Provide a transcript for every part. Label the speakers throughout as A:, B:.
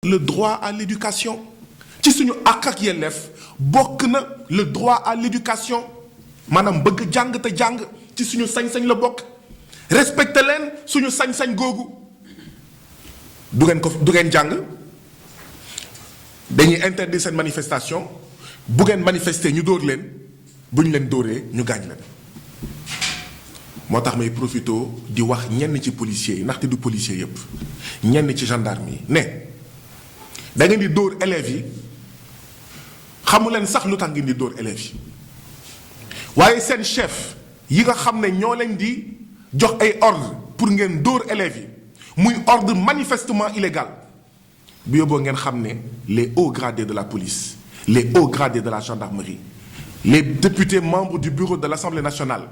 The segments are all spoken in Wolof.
A: le droit à l'éducation ci suñu àq ak yelleef bokk na le droit à l'éducation maanaam bëgg jàng te jàng ci suñu sañ-sañ la bokk respecté leen suñu sañ-sañ googu du ngeen jàng dañuy interdire seen manifestation bu ngeen manifester ñu dóor leen bu ñu leen dóoree ñu gaañ leen moo tax may profito di wax ñenn ci policiers yi ndaxte du policier yépp ñenn ci gendarme yi ne da ngeen di dóor élèves yi xamu leen sax lu tax ngeen di dóor élèves yi waaye seen chef yi nga xam ne ñoo leen di jox ay ordre pour ngeen dóor élèves yi muy ordre manifestement illégal bu yóbboo ngeen xam ne les hauts gradés de la police les hauts gradés de la gendarmerie les députés membres du bureau de l'Assemblée nationale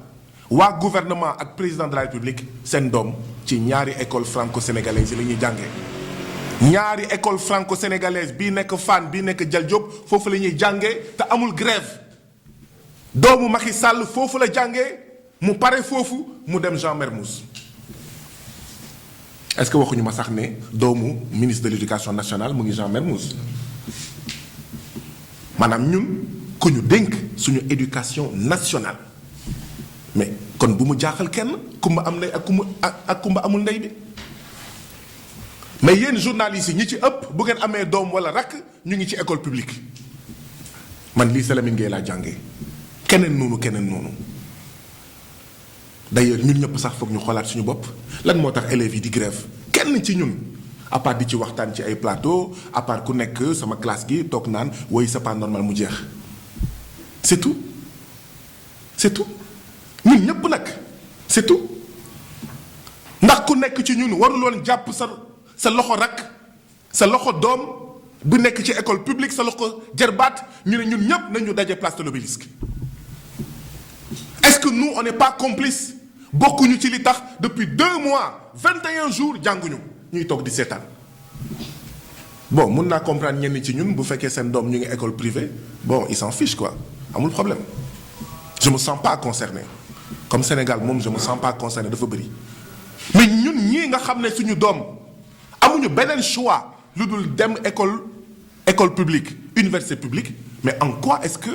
A: waa gouvernement ak président de la République seen doom ci ñaari école franco-sénégalaise yi la ñuy jàngee ñaari école franco-sénégalaise bii nekk Fann bii nekk Dial Diop foofu la ñuy jàngee te amul grève doomu Macky Sall foofu la jàngee mu pare foofu mu dem Jean Mermoz est-ce que waxuñu ma sax ne doomu ministre de l'éducation nationale mu ngi Jean Mermoz maanaam ñun ku ñu dénk suñu éducation nationale mais kon bu mu jaaxal kenn kumba am ndey ak kumba amul ndey bi mais yéen journalistes yi ñi ci ëpp bu ngeen amee doom wala rakk ñu ngi ci école publique man lii Salamine Gueye laa jàngee keneen noonu d'ailleurs ñun ñëpp sax foog ñu xoolaat suñu bopp lan moo tax élèves yi di grève kenn ci ñun à part di ci waxtaan ci ay plateau à part ku nekk sama classe gi toog naan woy c'est pas normal mu jeex c'est tout ñun ñëpp nag c'est tout ndax ku nekk ci ñun waruloon jàpp sa loxo rakk sa loxo doom bu nekk ci école publique sa loxo jarbaat ñu ne ñun ñëpp nañu daje place de l'Obélisque est-ce que nous on n'est pas complices bokkuñu ci li tax depuis 2 mois 21 jours jànguñu ñuy toog di seetaan bon mun naa comprendre ñenn ci ñun bu fekkee seen doom ñu ngi école privée bon ils s'en fichent quoi amul problème je me sens pas concerné comme Sénégal moom je me sens pas concerné dafa bëri mais ñun ñii nga xam ne suñu doom amuñu beneen choix lu dul dem école publique université publique mais en quoi est-ce que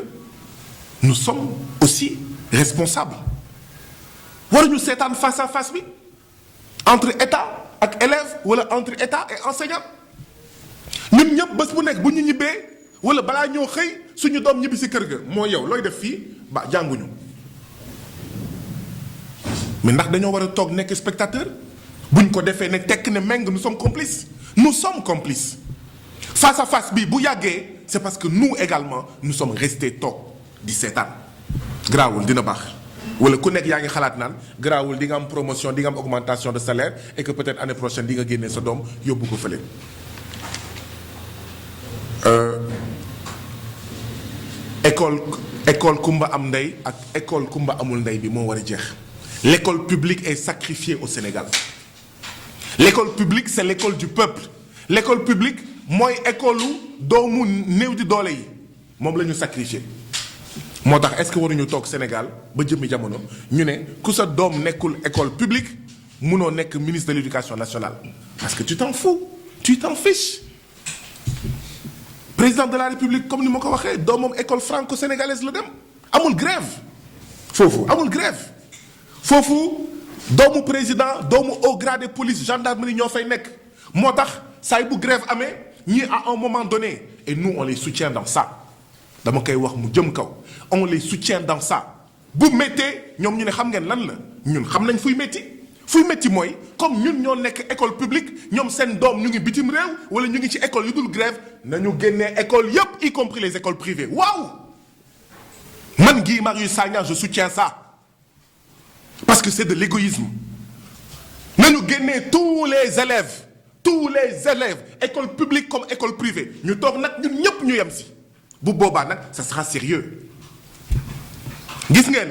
A: nous sommes aussi responsables waruñu seetaan face à face bi entre état ak élève wala entre état et enseignant ñun ñëpp bés bu nekk bu ñu ñibbee wala balaa ñoo xëy suñu doom ñibbi ci kër ga moo yow looy def fii ba jànguñu mais ndax dañoo war a toog nekk spectateur buñ ko defee ne tekk ne meng nous sommes complices face à face bi bu yàggee c'est parce que nous également nous sommes restés toog di seetaan garaawul dina baax wala ku nekk yaa ngi xalaat naan garaawul di nga am promotion di nga am augmentation de salaire et que peut-être année prochaine di nga génnee sa doom yóbbu ko fële école kumba am ndey ak école kumba amul ndey bi moo war a jeex l'école publique est sacrifiée au Sénégal l'école publique c'est l'école du peuple l'école publique mooy école u doomu néew di doole yi moom la ñu sacrifié moo tax est-ce que waruñu toog Sénégal ba jëmmi jamono ñu ne ku sa doom nekkul école publique munoo nekk ministre de l'éducation nationale parce que tu t'en fiches président de la République comme ni ma ko waxee doomam école franco-sénégalaise la dem amul grève foofu doomu président doomu haut gradé police gendarmerie ñoo fay nekk moo tax saa bu grève amee ñii à un moment donné et nous on les soutient dans ça dama koy wax mu jëm kaw on les soutient dans ça bu méttee ñoom ñu ne xam ngeen lan la ñun xam nañ fuy métti mooy comme ñun ñoo nekk école publique ñoom seen doom ñu ngi bitim réew wala ñu ngi ci école yu dul grève nañu génnee école yépp y compris les écoles privées waaw man Guy Marius Sagna je soutiens ça parce que c'est de l'égoïsme nañu génnee tous les élèves école publique comme école privée ñu toog nag ñun ñépp ñu yem si bu boobaa nag ça sera sérieux gis ngeen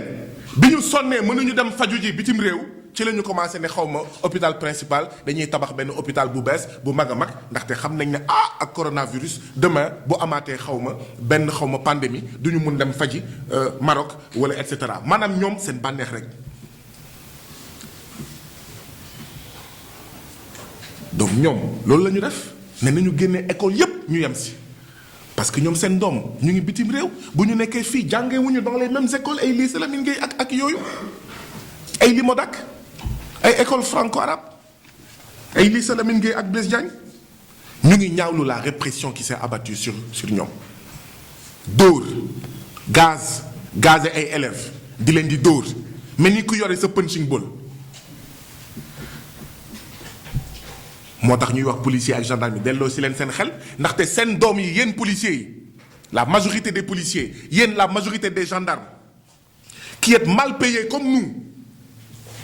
A: bi ñu sonnee mënuñu dem faju ji bitim réew ci la ñu commencé ne xaw ma hôpital principal dañuy tabax benn hôpital bu bees bu mag a mag ndaxte xam nañ ne ak coronavirus demain bu amaatee xaw ma pandémie du ñu mun dem faji Maroc wala et cetera maanaam ñoom seen bànneex rek donc ñoom loolu la ñu def ne nañu génne école yépp ñu yem si parce que ñoom seen doom ñu ngi bitim réew bu ñu nekkee fii jàngee wuñu dans les mêmes écoles ay lycée Lamine Gueye ak yooyu ay Limodak ay école franco-arabe ay lycée Lamine Gueye ak Blaise Diagne ñu ngi ñaawlu la répression qui s'est abattue sur ñoom dóor gazé ay élèves di leen di dóor mais ni ku yore sa punching ball moo tax ñuy wax policiers ak gendarmes yi delloo si leen seen xel ndaxte seen doom yi yéen policiers yi la majorité des policiers yéen la majorité des gendarmes qui êtes mal payés comme nous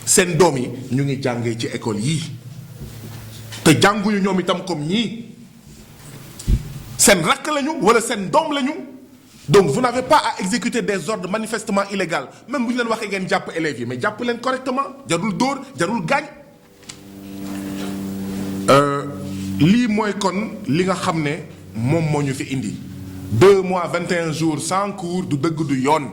A: seen doom yi ñu ngi jàngee ci école yii te jànguñu ñoom itam comme ñii seen rakk lañu wala seen doom lañu donc vous n'avez pas à exécuter des ordres manifestement illégaux même bu ñu leen waxee ngeen jàpp élèves yi mais jàpp leen correctement jarul dóor jarul gaañ. lii mooy kon li nga xam ne moom moo ñu fi indi 2 mois 21 jours sans cours du dëgg du yoon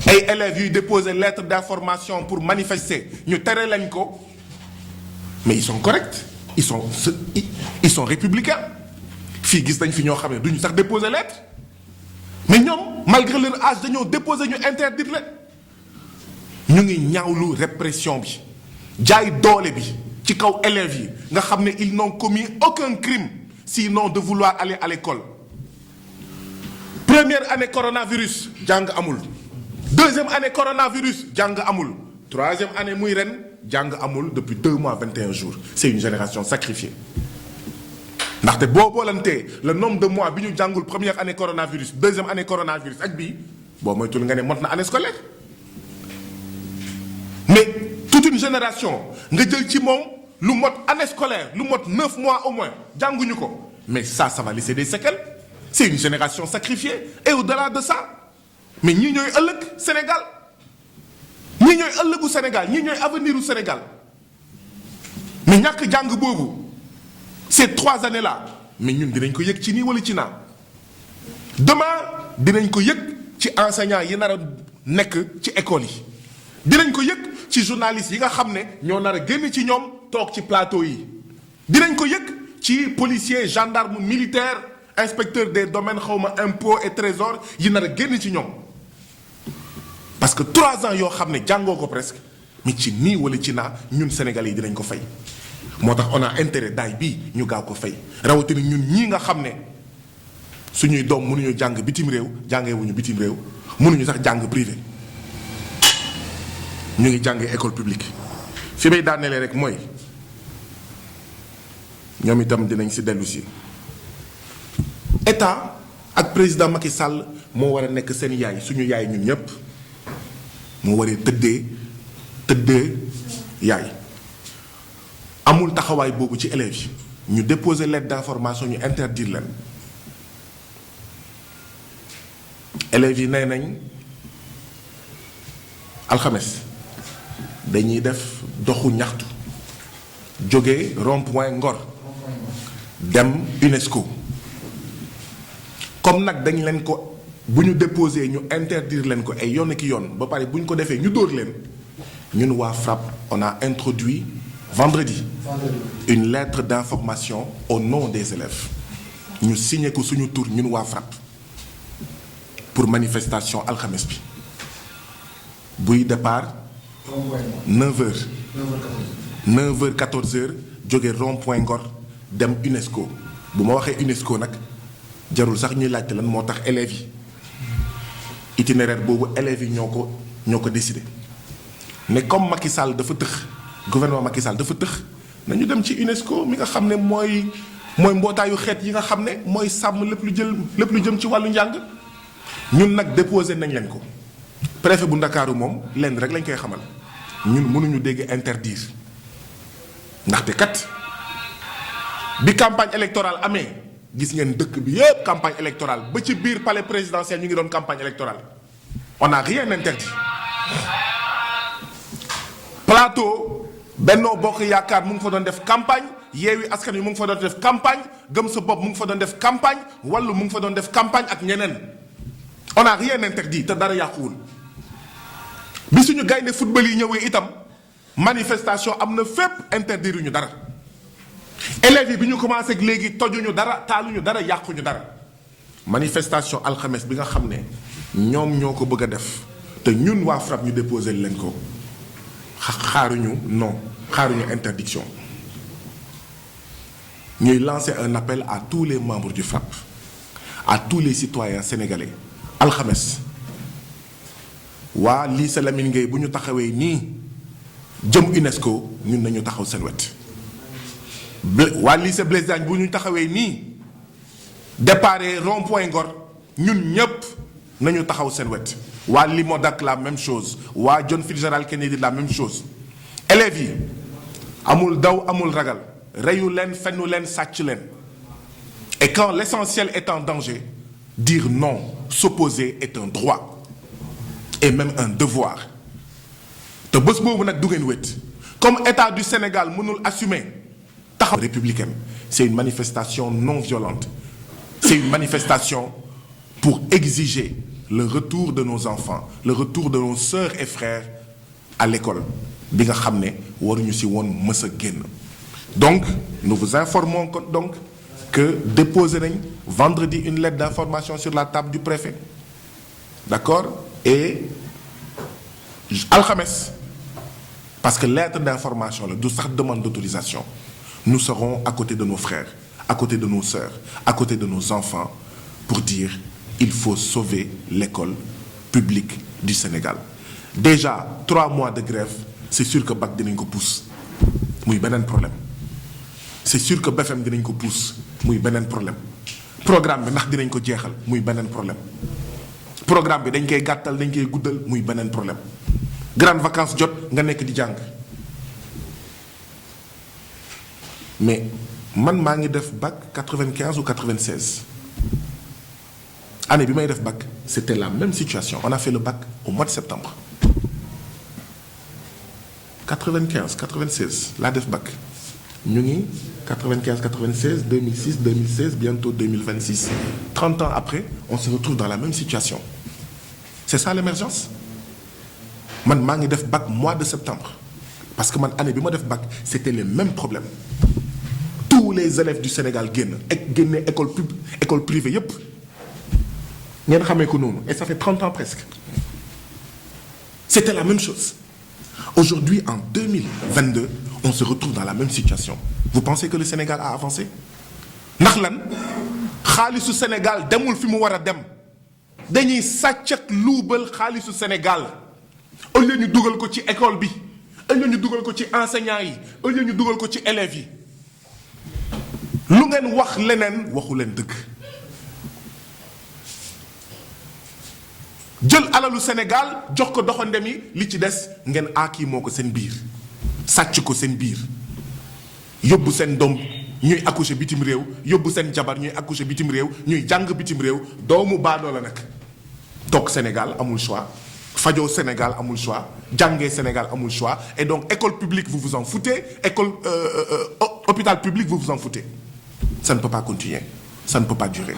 A: ay élèves yuy déposer lettre d'information pour manifester ñu tere lañ ko mais ils sont corrects ils sont républicains fii gis nañ fi ñoo xam ne duñu sax déposer lettre mais ñoom malgré leur âge dañoo déposer ñu interdire leen ñu ngi ñaawlu répression bi jaay doole bi ci kaw élèves yi nga xam ne ils n'ont commis aucun crime sinon de vouloir aller à l'école première année coronavirus jàng amul deuxième année coronavirus jàng amul troisième année muy ren jàng amul depuis 2 mois 21 jours c'est une génération sacrifiée ndaxte boo boolantee le nombre de mois bi ñu jàngul première année coronavirus deuxième année coronavirus ak bii boo moytul nga ne mot na année scolaire mais toute une génération nga jël ci moom lu mot année scolaire lu mot 9 mois au moins jànguñu ko mais ça va laisser des séquelles c'est une génération sacrifiée et au-delà de ça mais ñii ñooy ëllëg Sénégal ñii ñooy ëllëgu Sénégal ñii ñooy avenir u Sénégal mais ñàkk jàng boobu ces 3 années là mais ñun dinañ ko yëg ci nii wala ci naa demain dinañ ko yëg ci enseignants yi nar a nekk ci école yi dinañ ko yëg ci journalistes yi nga xam ne ñoo nar a génn ci ñoom toog ci plateau yi dinañ ko yëg ci policiers gendarmes militaires inspecteurs des domaines xawma impôts et trésors yi nar a génn ci ñoom parce que 3 ans yoo xam ne jàngoo ko presque mais ci nii wala ci naa ñun Sénégalais yi dinañ ko fay moo tax on a intérêt daay bii ñu gaaw ko fay rawatina ñun ñii nga xam ne suñuy doom mënuñu jàng bitim réew jàngee wuñu bitim réew mënuñu sax jàng privé ñu ngi jàngee école publique fi may daanelee rek mooy ñoom itam dinañ ci dellu si état ak président Macky Sall moo war a nekk seen yaay suñu yaay ñun ñépp moo waree tëddee yaay amul taxawaay boobu ci élèves yi ñu déposer lettre d'information ñu interdire leen élèves yi nee nañ alxames dañuy def doxu ñaxtu jóge rond-point Ngor dem UNESCO comme nag dañ leen ko bu ñu déposé ñu interdire leen ko ay yoon ki yoon ba pare bu ñu ko defee ñu dóor leen ñun waa FRAPP on a introduit vendredi une lettre d'information au nom des élèves ñu signé ko suñu tur ñun waa FRAPP pour manifestation alxames bi buy départ 9h 9h 14h jóge rond-point Ngor dem UNESCO bu ma waxee UNESCO nag jarul sax ñuy laajte lan moo tax élèves yi itinéraire boobu élèves yi ñoo ko décidé mais comme Macky Sall dafa tëx gouvernement Macky Sall dafa tëx nañu dem ci UNESCO mi nga xam ne mooy mbootaayu xeet yi nga xam ne mooy sàmm lépp lu jëm ci wàllu njàng ñun nag déposé nañ leen ko préfet bu Ndakaaru moom lenn rek lañ koy xamal ñun mënuñu dégg interdire ndaxte kat bi campagne électorale amee gis ngeen dëkk bi yépp campagne électorale ba ci biir palais présidentiel ñu ngi doon campagne électorale on n'a rien interdit plateau Benno Bokk Yaakaar mu ngi fa doon def campagne Yewwi Askan Wi mu ngi fa doon def campagne Gëm Sa Bopp mu ngi fa doon def campagne Wallu mu ngi fa doon def campagne ak ñeneen on n'a rien interdit te dara yàquwul bi suñu gaynde football yi ñëwee itam manifestation am na fépp interdire ñu dara élèves yi bi ñu commencé ak léegi tojuñu dara taaluñu dara yàquñu dara manifestation alxames bi nga xam ne ñoom ñoo ko bëgg a def te ñun waa FRAPP ñu déposé leen ko xaaruñu non xaaruñu interdiction ñuy lancer un appel à tous les membres du FRAPP à tous les citoyens sénégalais alxames waa lycée Lamine Gueye bu ñu taxawee nii jëm UNESCO ñun nañu taxaw seen wet waa lycée Blaise Diagne bu ñu taxawee nii déparé rond-point Ngor ñun ñépp nañu taxaw seen wet waa Limodak la même chose waa John Fitzgerald Kennedy la même chose élèves yi amul daw amul ragal reyu leen fennu leen sàcc leen et quand l'essentiel est en danger dire non s'opposer est un droit et même un devoir te bés boobu nag du ngeen wét comme état du Sénégal mënul assumer taxaw républicaine c'est une manifestation non violente c'est une manifestation pour exiger le retour de nos enfants le retour de nos sœurs et frères à l'école bi nga xam ne waruñu ci woon mës a génn donc nous vous informons donc que déposé nañ vendredi une lettre d'information sur la table du préfet d'accord et alxames parce que lettre d'information la du sax demande d'autorisation nous serons à côté de nos frères à côté de nos sœurs à côté de nos enfants pour dire il faut sauver l'école publique du Sénégal déjà 3 mois de grève c'est sûr que bac dinañ ko pousse muy beneen problème c'est sûr que BFM dinañ ko pousse muy beneen problème programme bi ndax dinañ ko jeexal muy beneen problème programme bi dañ koy gàttal dañ koy guddal muy beneen problème grandes vacances jot nga nekk di jàng mais man maa ngi def bac 95 ou 96 année bi may def bac c'était la même situation on a fait le bac au mois de septembre 95 96 laa def bac ñu ngi 95 96 2006 2016 bientôt 2026 30 ans après on se retrouve dans la même situation c'est ça l'émergence man maa ngi def bac mois de septembre parce que man année bi ma def bac c'était les mêmes problèmes tous les élèves du Sénégal génne école privée yépp ngeen xamee ko noonu et ça fait 30 ans presque c'était la même chose aujourd'hui en 2022 on se retrouve dans la même situation vous pensez que le Sénégal a avancé ndax lan xaalisu Sénégal demul fi mu war a dem dañuy sàcc ak luubal xaalisu Sénégal au lieu ñu dugal ko ci école bi au lieu ñu dugal ko ci enseignants yi au lieu ñu dugal ko ci élèves yi lu ngeen wax leneen waxu leen dëgg jël alalu Sénégal jox ko doxandem yi li ci des ngeen aaki moo ko seen biir sàcc ko seen biir yóbbu seen doom ñuy accoucher bitim réew yóbbu seen jabar ñuy accoucher bitim réew ñuy jàng bitim réew doomu baadoo la nag toog Sénégal amul choix fajoo Sénégal amul choix jàngee Sénégal amul choix et donc école publique vous vous en foutez hôpital public vous vous en foutez ça ne peut pas continuer ça ne peut pas durer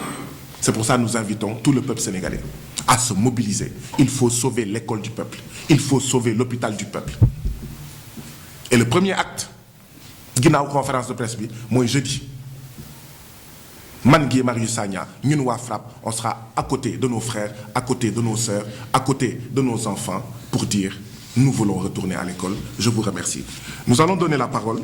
A: c'est pour ça que nous invitons tout le peuple sénégalais à se mobiliser il faut sauver l'école du peuple il faut sauver l'hôpital du peuple et le premier acte ginnaaw conférence de presse bi mooy jeudi man Guy Marius Sagna ñun waa FRAPP on sera à côté de nos frères à côté de nos sœurs à côté de nos enfants pour dire nous voulons retourner à l'école je vous remercie nous allons donner la parole